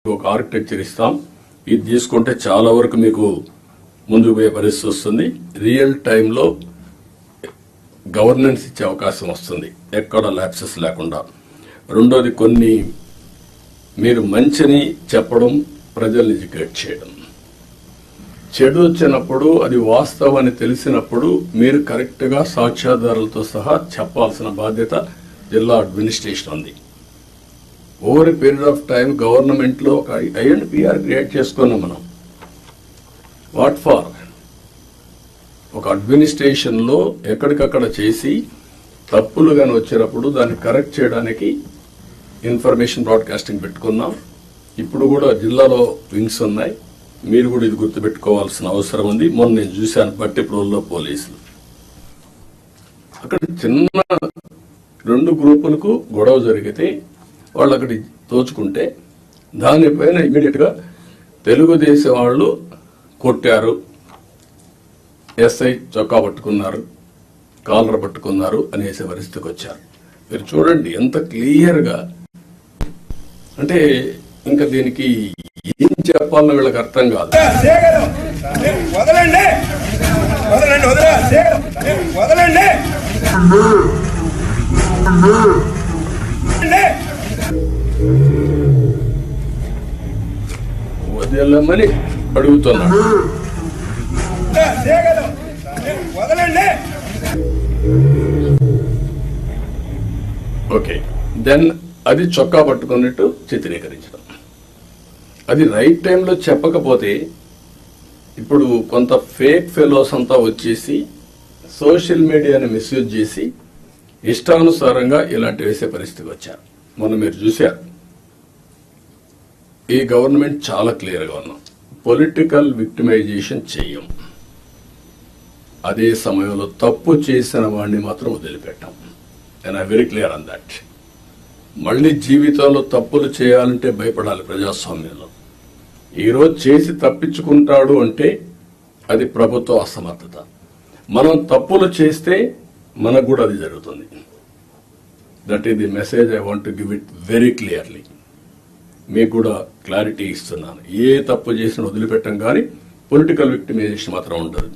ఒక ఆర్కిటెక్చర్ ఇస్తాం. ఇది తీసుకుంటే చాలా వరకు మీకు ముందుకు పోయే పరిస్థితి వస్తుంది. రియల్ టైంలో గవర్నెన్స్ ఇచ్చే అవకాశం వస్తుంది, ఎక్కడ ల్యాప్సెస్ లేకుండా. రెండోది, కొన్ని మీరు మంచిని చెప్పడం, ప్రజల్ని ఎడ్యుకేట్ చేయడం. చెడు వచ్చినప్పుడు అది వాస్తవాన్ని తెలిసినప్పుడు మీరు కరెక్ట్ గా సాక్ష్యాధారాలతో సహా చెప్పాల్సిన బాధ్యత జిల్లా అడ్మినిస్ట్రేషన్ ఉంది. Over period of time government లో ఒక ఐఎండ్పిఆర్ క్రియేట్ చేసుకున్నాం మనం. What for? ఒక అడ్మినిస్ట్రేషన్ లో ఎక్కడికక్కడ చేసి తప్పులు గాని వచ్చినప్పుడు దాన్ని కరెక్ట్ చేయడానికి ఇన్ఫర్మేషన్ బ్రాడ్కాస్టింగ్ పెట్టుకున్నాం. ఇప్పుడు కూడా జిల్లాలో వింగ్స్ ఉన్నాయి. మీరు కూడా ఇది గుర్తుపెట్టుకోవాల్సిన అవసరం ఉంది. మొన్న నేను చూశాను బట్టిప్రోల్లో పోలీసులు అక్కడ చిన్న 2 గ్రూపులకు గొడవ జరిగితే వాళ్ళు అక్కడి తోచుకుంటే దానిపైన ఇమీడియట్ గా తెలుగుదేశం వాళ్ళు కొట్టారు, ఎస్ఐ చొక్కా పట్టుకున్నారు, కాలర్ పట్టుకున్నారు అనేసే పరిస్థితికి వచ్చారు. మీరు చూడండి ఎంత క్లియర్ గా. అంటే ఇంకా దీనికి ఏం చెప్పాలన్న వీళ్ళకి అర్థం కాదు. వదలమని అడుగుతున్నాడు. ఓకే, దెన్ అది చొక్కా పట్టుకున్నట్టు చిత్రీకరించడం. అది రైట్ టైంలో చెప్పకపోతే ఇప్పుడు కొంత ఫేక్ ఫెలోస్ అంతా వచ్చేసి సోషల్ మీడియాని మిస్యూజ్ చేసి ఇష్టానుసారంగా ఇలాంటి వేసే పరిస్థితికి వచ్చారు. మొన్న మీరు చూశారు. ఈ గవర్నమెంట్ చాలా క్లియర్ గా ఉన్నాం, పొలిటికల్ విక్టిమైజేషన్ చెయ్యం. అదే సమయంలో తప్పు చేసిన వాడిని మాత్రం వదిలిపెట్టాం. And I very clear on that. మళ్లీ జీవితంలో తప్పులు చేయాలంటే భయపడాలి ప్రజాస్వామ్యంలో. ఈరోజు చేసి తప్పించుకుంటాడు అంటే అది ప్రభుత్వ అసమర్థత. మనం తప్పులు చేస్తే మనకు కూడా అది జరుగుతుంది. That is the message I want to give it very clearly. మీకు కూడా క్లారిటీ ఇస్తున్నాను. ఏ తప్పు చేసినా వదిలిపెట్టం, కానీ పొలిటికల్ విక్టిమైజేషన్ మాత్రం ఉండదు.